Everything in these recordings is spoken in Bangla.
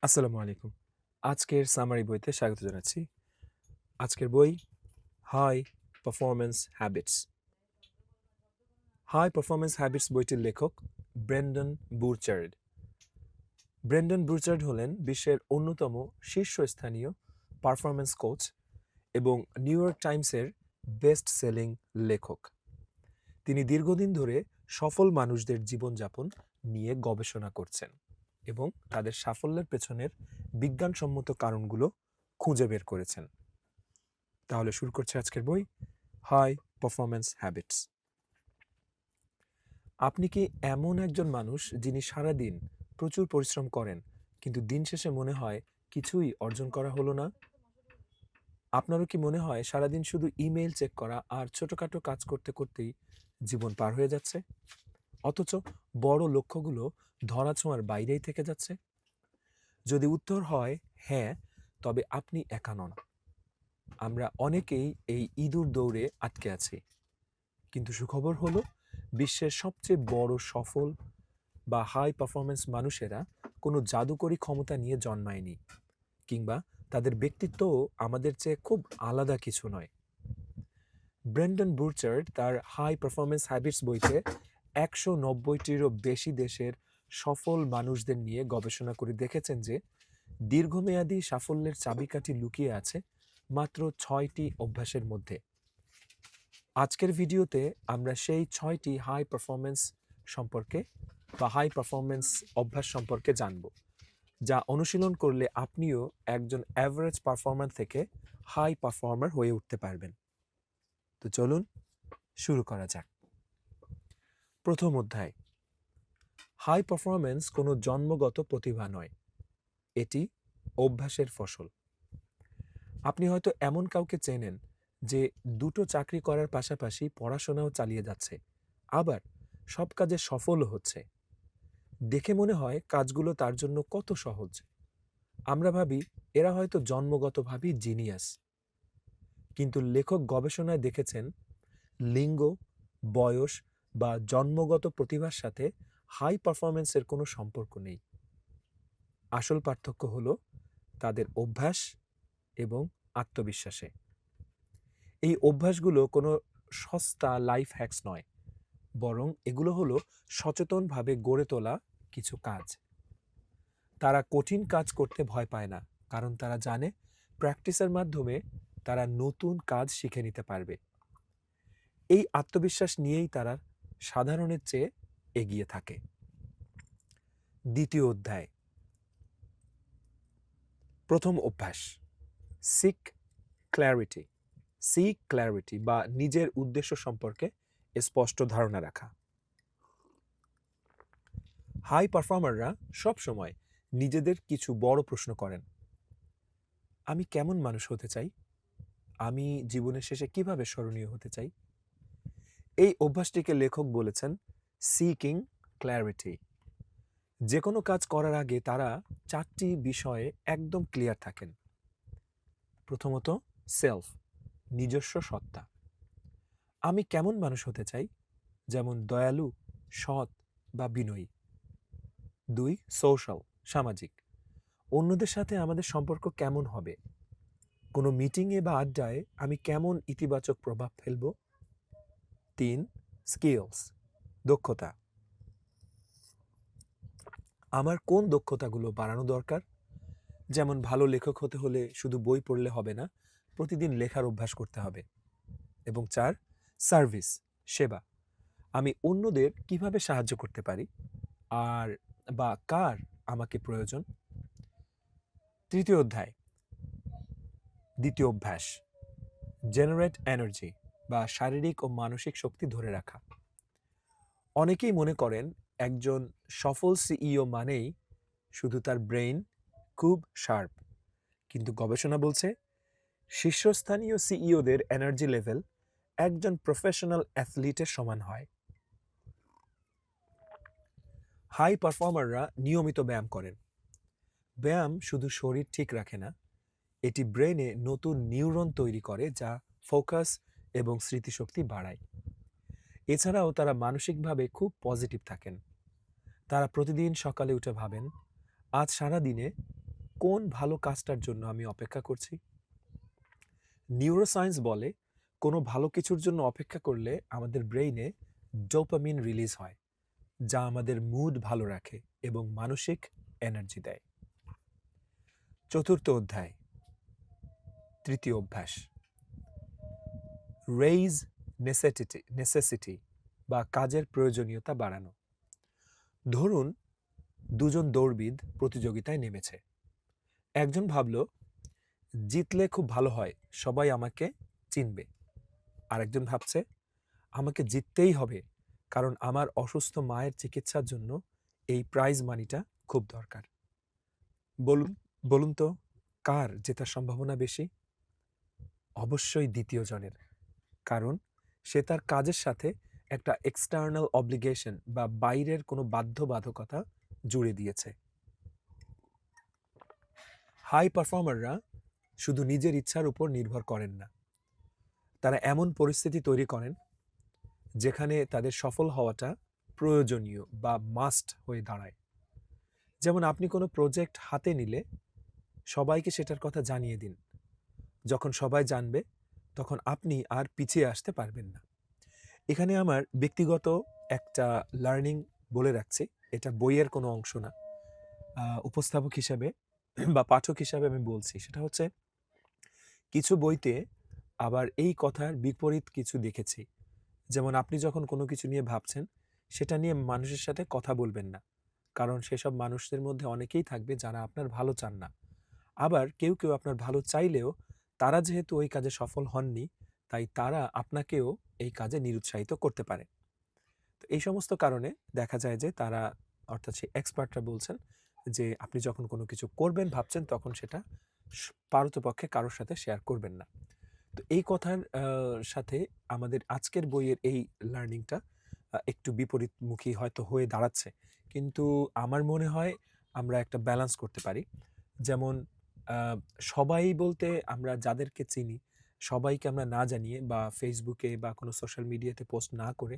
আসসালামু আলাইকুম। আজকের সামারি বইতে স্বাগত জানাচ্ছি। আজকের বই high performance habits. High performance habits বইটির লেখক ব্রেন্ডন বুরচার্ড। ব্রেন্ডন বুরচার্ড হলেন বিশ্বের অন্যতম শীর্ষস্থানীয় পারফরম্যান্স কোচ এবং নিউ ইয়র্ক টাইমসের বেস্ট সেলিং লেখক। তিনি দীর্ঘদিন ধরে সফল মানুষদের জীবনযাপন নিয়ে গবেষণা করছেন এবং তাদের সাফল্যের পেছনের বিজ্ঞানসম্মত কারণগুলো খুঁজে বের করেছেন। তাহলে শুরু করছে আজকের বই হাই পারফরম্যান্স হ্যাবিটস। আপনি কি এমন একজন মানুষ যিনি সারাদিন প্রচুর পরিশ্রম করেন কিন্তু দিন শেষে মনে হয় কিছুই অর্জন করা হলো না? আপনারও কি মনে হয় সারাদিন শুধু ইমেইল চেক করা আর ছোটখাটো কাজ করতে করতেই জীবন পার হয়ে যাচ্ছে, অথচ বড় লক্ষ্যগুলো ধরাছোঁয়ার বাইরেই থেকে যাচ্ছে? যদি উত্তর হয় হ্যাঁ, তবে আপনি একা নন। আমরা অনেকেই এই ইঁদুর দৌড়ে আটকে আছি। কিন্তু সুখবর হলো বিশ্বের সবচেয়ে বড় সফল বা হাই পারফরম্যান্স মানুষেরা কোনো জাদুকরী ক্ষমতা নিয়ে জন্মায়নি, কিংবা তাদের ব্যক্তিত্বও আমাদের চেয়ে খুব আলাদা কিছু নয়। ব্রেন্ডন বুরচার্ড তার হাই পারফরম্যান্স হ্যাবিটস বইতে ১৯০টিরও বেশি দেশের সফল মানুষদের নিয়ে গবেষণা করে দেখেছেন যে দীর্ঘমেয়াদী সাফল্যের চাবিকাঠি লুকিয়ে আছে মাত্র ৬টি অভ্যাসের মধ্যে। আজকের ভিডিওতে আমরা সেই ৬টি হাই পারফরম্যান্স সম্পর্কে বা হাই পারফরম্যান্স অভ্যাস সম্পর্কে জানব, যা অনুশীলন করলে আপনিও একজন অ্যাভারেজ পারফর্মার থেকে হাই পারফর্মার হয়ে উঠতে পারবেন। তো চলুন শুরু করা যাক। প্রথম অধ্যায়, হাই পারফরম্যান্স কোনো জন্মগত প্রতিভা নয়, এটি অভ্যাসের ফসল। আপনি হয়তো এমন কাউকে চেনেন যে দুটো চাকরি করার পাশাপাশি পড়াশোনাও চালিয়ে যাচ্ছে, আবার সব কাজে সফলও হচ্ছে। দেখে মনে হয় কাজগুলো তার জন্য কত সহজ। আমরা ভাবি এরা হয়তো জন্মগতভাবেই জিনিয়াস। কিন্তু লেখক গবেষণায় দেখেছেন লিঙ্গ, বয়স বা জন্মগত প্রতিভার সাথে হাই পারফরম্যান্সের কোনো সম্পর্ক নেই। আসল পার্থক্য হলো তাদের অভ্যাস এবং আত্মবিশ্বাসে। এই অভ্যাসগুলো কোনো সস্তা লাইফ হ্যাকস নয়, বরং এগুলো হলো সচেতনভাবে গড়ে তোলা কিছু কাজ। তারা কঠিন কাজ করতে ভয় পায় না, কারণ তারা জানে প্র্যাকটিসের মাধ্যমে তারা নতুন কাজ শিখে নিতে পারবে। এই আত্মবিশ্বাস নিয়েই তারা সাধারণের চেয়ে এগিয়ে থাকে। দ্বিতীয় অধ্যায়, প্রথম অভ্যাস, সিক ক্ল্যারিটি। সিক ক্ল্যারিটি বা নিজের উদ্দেশ্য সম্পর্কে স্পষ্ট ধারণা রাখা। হাই পারফর্মাররা সবসময় নিজেদের কিছু বড় প্রশ্ন করেন। আমি কেমন মানুষ হতে চাই? আমি জীবনের শেষে কিভাবে স্মরণীয় হতে চাই? এই অভ্যাসটিকে লেখক বলেছেন সিকিং ক্ল্যারিটি। যে কোনো কাজ করার আগে তারা 4টি বিষয়ে একদম ক্লিয়ার থাকেন। প্রথমত, সেলফ, নিজস্ব সত্তা। আমি কেমন মানুষ হতে চাই? যেমন দয়ালু, সৎ বা বিনয়ী। 2, সোশ্যাল, সামাজিক। অন্যদের সাথে আমাদের সম্পর্ক কেমন হবে? কোনো মিটিংয়ে বা আড্ডায় আমি কেমন ইতিবাচক প্রভাব ফেলব? 3, স্কিলস, দক্ষতা। আমার কোন দক্ষতাগুলো বাড়ানো দরকার? যেমন ভালো লেখক হতে হলে শুধু বই পড়লে হবে না, প্রতিদিন লেখার অভ্যাস করতে হবে। এবং 4, সার্ভিস, সেবা। আমি অন্যদের কিভাবে সাহায্য করতে পারি আর বা কার আমাকে প্রয়োজন? তৃতীয় অধ্যায়, দ্বিতীয় অভ্যাস, জেনারেট এনার্জি বা শারীরিক ও মানসিক শক্তি ধরে রাখা। অনেকেই মনে করেন একজন সফল সিইও মানেই শুধু তার ব্রেইন খুব শার্প, কিন্তু গবেষণা বলছে শীর্ষস্থানীয় সিইওদের এনার্জি লেভেল একজন প্রফেশনাল অ্যাথলিটের সমান হয়। হাই পারফর্মাররা নিয়মিত ব্যায়াম করেন। ব্যায়াম শুধু শরীর ঠিক রাখে না, এটি ব্রেনে নতুন নিউরন তৈরি করে যা ফোকাস এবং স্মৃতিশক্তি বাড়ায়। এছাড়াও তারা মানসিকভাবে খুব পজিটিভ থাকেন। তারা প্রতিদিন সকালে উঠে ভাবেন আজ সারা দিনে কোন ভালো কাজটার জন্য আমি অপেক্ষা করছি? নিউরোসায়েন্স বলে কোনো ভালো কিছুর জন্য অপেক্ষা করলে আমাদের ব্রেইনে ডোপামিন রিলিজ হয়, যা আমাদের মুড ভালো রাখে এবং মানসিক এনার্জি দেয়। চতুর্থ অধ্যায়, তৃতীয় অভ্যাস, রেইজ নেসেসিটি বা কাজের প্রয়োজনীয়তা বাড়ানো। ধরুন দুজন দৌড়বিদ প্রতিযোগিতায় নেমেছে। একজন ভাবল, জিতলে খুব ভালো হয়, সবাই আমাকে চিনবে। আরেকজন ভাবছে, আমাকে জিততেই হবে, কারণ আমার অসুস্থ মায়ের চিকিৎসার জন্য এই প্রাইজ মানিটা খুব দরকার। বলুন বলুন তো, কার জেতার সম্ভাবনা বেশি? অবশ্যই দ্বিতীয় জনের, কারণ সে তার কাজের সাথে একটা এক্সটার্নাল অব্লিগেশন বা বাইরের কোনো বাধ্যবাধকতা জুড়ে দিয়েছে। হাই পারফর্মাররা শুধু নিজের ইচ্ছার উপর নির্ভর করেন না, তারা এমন পরিস্থিতি তৈরি করেন যেখানে তাদের সফল হওয়াটা প্রয়োজনীয় বা মাস্ট হয়ে দাঁড়ায়। যেমন আপনি কোনো প্রজেক্ট হাতে নিলে সবাইকে সেটার কথা জানিয়ে দিন। যখন সবাই জানবে, তখন আপনি আর পিছিয়ে আসতে পারবেন না। এখানে আমার ব্যক্তিগত একটা লার্নিং বলে রাখছি, এটা বইয়ের কোনো অংশ না। উপস্থাপক হিসাবে বা পাঠক হিসাবে আমি বলছি, সেটা হচ্ছে কিছু বইতে আবার এই কথার বিপরীত কিছু দেখেছি। যেমন আপনি যখন কোনো কিছু নিয়ে ভাবছেন, সেটা নিয়ে মানুষের সাথে কথা বলবেন না, কারণ সেসব মানুষদের মধ্যে অনেকেই থাকবে যারা আপনার ভালো চান না। আবার কেউ কেউ আপনার ভালো চাইলেও তারা যেহেতু ওই কাজে সফল হননি, তাই তারা আপনাকেও এই কাজে নিরুৎসাহিত করতে পারে। তো এই সমস্ত কারণে দেখা যায় যে তারা, অর্থাৎ সেই এক্সপার্টরা বলছেন যে আপনি যখন কোনো কিছু করবেন ভাবছেন, তখন সেটা পারতপক্ষে কারোর সাথে শেয়ার করবেন না। তো এই কথার সাথে আমাদের আজকের বইয়ের এই লার্নিংটা একটু বিপরীতমুখী হয়তো হয়ে দাঁড়াচ্ছে, কিন্তু আমার মনে হয় আমরা একটা ব্যালেন্স করতে পারি। যেমন সবাই বলতে আমরা যাদেরকে চিনি সবাইকে আমরা না জানিয়ে বা ফেসবুকে বা কোনো সোশ্যাল মিডিয়াতে পোস্ট না করে,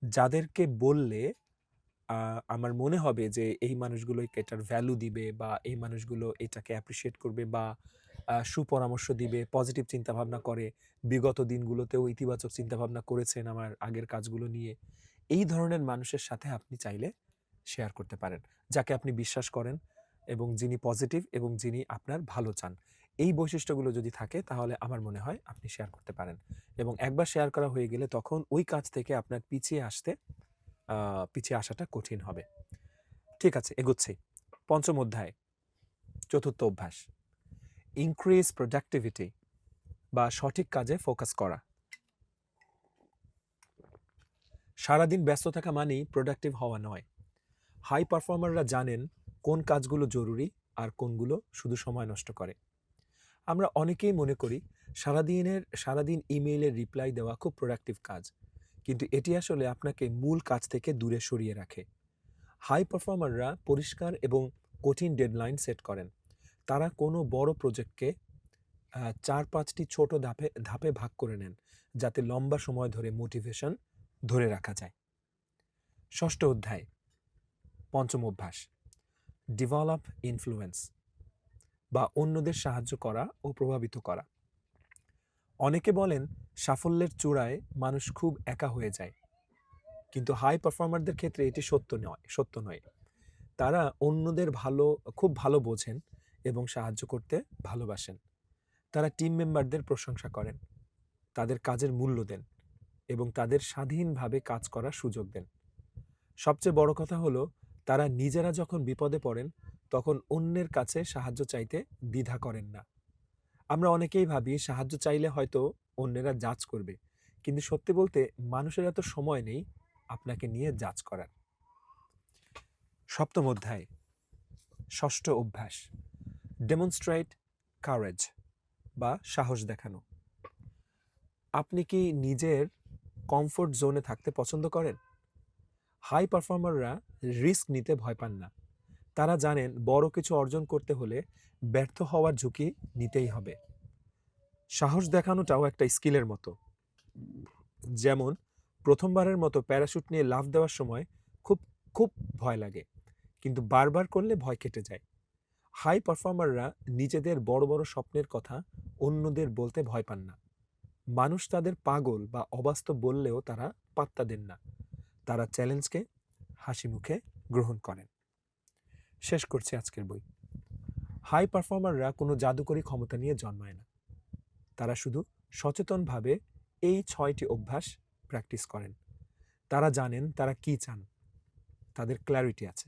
যাদেরকে বললে আমার মনে হবে যে এই মানুষগুলো এটার ভ্যালু দিবে বা এই মানুষগুলো এটাকে অ্যাপ্রিশিয়েট করবে বা সুপরামর্শ দিবে, পজিটিভ চিন্তাভাবনা করে, বিগত দিনগুলোতেও ইতিবাচক চিন্তাভাবনা করেছেন আমার আগের কাজগুলো নিয়ে, এই ধরনের মানুষের সাথে আপনি চাইলে শেয়ার করতে পারেন, যাকে আপনি বিশ্বাস করেন এবং যিনি পজিটিভ এবং যিনি আপনার ভালো চান। এই বৈশিষ্ট্যগুলো যদি থাকে তাহলে আমার মনে হয় আপনি শেয়ার করতে পারেন, এবং একবার শেয়ার করা হয়ে গেলে তখন ওই কাজ থেকে আপনার পিছিয়ে আসাটা কঠিন হবে। ঠিক আছে, এগোচ্ছি। পঞ্চম অধ্যায়, চতুর্থ অভ্যাস, ইনক্রিজ প্রোডাক্টিভিটি বা সঠিক কাজে ফোকাস করা। সারাদিন ব্যস্ত থাকা মানেই প্রোডাক্টিভ হওয়া নয়। হাই পারফর্মাররা জানেন কোন কাজগুলো জরুরি আর কোনগুলো শুধু সময় নষ্ট করে। আমরা অনেকেই মনে করি সারাদিন ইমেইলের রিপ্লাই দেওয়া খুব প্রোডাক্টিভ কাজ, কিন্তু এটি আসলে আপনাকে মূল কাজ থেকে দূরে সরিয়ে রাখে। হাই পারফর্মাররা পরিষ্কার এবং কঠিন ডেডলাইন সেট করেন। তারা কোনো বড় প্রজেক্টকে ৪-৫টি ছোট ধাপে ভাগ করে নেন, যাতে লম্বা সময় ধরে মোটিভেশন ধরে রাখা যায়। ষষ্ঠ অধ্যায়, পঞ্চম অভ্যাস, ডেভেলপ ইনফ্লুয়েন্স বা অন্যদের সাহায্য করা ও প্রভাবিত করা। অনেকে বলেন সাফল্যের চূড়ায় মানুষ খুব একা হয়ে যায়, কিন্তু হাই পারফর্মারদের ক্ষেত্রে এটি সত্য নয়। তারা অন্যদের খুব ভালো বোঝেন এবং সাহায্য করতে ভালোবাসেন। তারা টিম মেম্বারদের প্রশংসা করেন, তাদের কাজের মূল্য দেন এবং তাদের স্বাধীনভাবে কাজ করার সুযোগ দেন। সবচেয়ে বড় কথা হলো, তারা নিজেরা যখন বিপদে পড়েন তখন অন্যের কাছে সাহায্য চাইতে দ্বিধা করেন না। আমরা অনেকেই ভাবি সাহায্য চাইলে হয়তো অন্যেরা জাজ করবে, কিন্তু সত্যি বলতে মানুষের এত সময় নেই আপনাকে নিয়ে জাজ করার। সপ্তম অধ্যায়, ষষ্ঠ অভ্যাস, ডেমনস্ট্রেট কারেজ বা সাহস দেখানো। আপনি কি নিজের কমফোর্ট জোনে থাকতে পছন্দ করেন? হাই পারফর্মাররা রিস্ক নিতে ভয় পান না। তারা জানেন বড় কিছু অর্জন করতে হলে ব্যর্থ হওয়ার ঝুঁকি নিতেই হবে। সাহস দেখানোটাও একটা স্কিলের মতো। যেমন প্রথমবারের মতো প্যারাশুট নিয়ে লাফ দেওয়ার সময় খুব খুব ভয় লাগে, কিন্তু বারবার করলে ভয় কেটে যায়। হাই পারফর্মাররা নিজেদের বড় বড় স্বপ্নের কথা অন্যদের বলতে ভয় পান না। মানুষ তাদের পাগল বা অবাস্তব বললেও তারা পাত্তা দেন না। তারা চ্যালেঞ্জকে হাসি মুখে গ্রহণ করেন। শেষ করছি আজকের বই। হাই পারফর্মাররা কোনো জাদুকরী ক্ষমতা নিয়ে জন্মায় না। তারা শুধু সচেতনভাবে এই 6টি অভ্যাস প্র্যাকটিস করেন। তারা জানেন তারা কি চান, তাদের ক্ল্যারিটি আছে,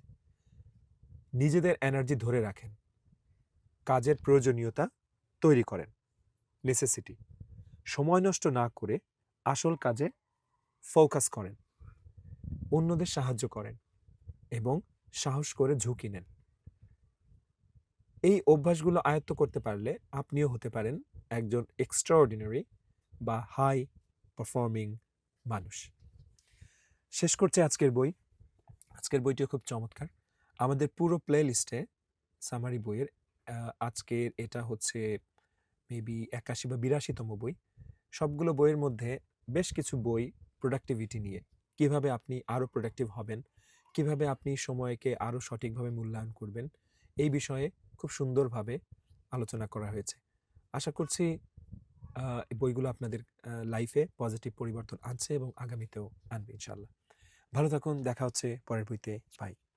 নিজেদের এনার্জি ধরে রাখেন, কাজের প্রয়োজনীয়তা তৈরি করেন, নেসেসিটি, সময় নষ্ট না করে আসল কাজে ফোকাস করেন, অন্যদের সাহায্য করেন এবং সাহস করে ঝুঁকি নেন। এই অভ্যাসগুলো আয়ত্ত করতে পারলে আপনিও হতে পারেন একজন এক্সট্রাঅর্ডিনারি বা হাই পারফর্মিং মানুষ। শেষ করছে আজকের বই। আজকের বইটিও খুব চমৎকার। আমাদের পুরো প্লে লিস্টে সামারি বইয়ের আজকের এটা হচ্ছে মেবি 81 বা 82তম বই। সবগুলো বইয়ের মধ্যে বেশ কিছু বই প্রোডাক্টিভিটি নিয়ে, কিভাবে আপনি আরও প্রোডাক্টিভ হবেন, কিভাবে আপনি সময়কে আরও সঠিকভাবে মূল্যায়ন করবেন, এই বিষয়ে খুব সুন্দরভাবে আলোচনা করা হয়েছে। আশা করছি এই বইগুলো আপনাদের লাইফে পজিটিভ পরিবর্তন আনছে এবং আগামীতেও আনবে ইনশাল্লাহ। ভালো থাকুন, দেখা হচ্ছে পরের বইতে। বাই।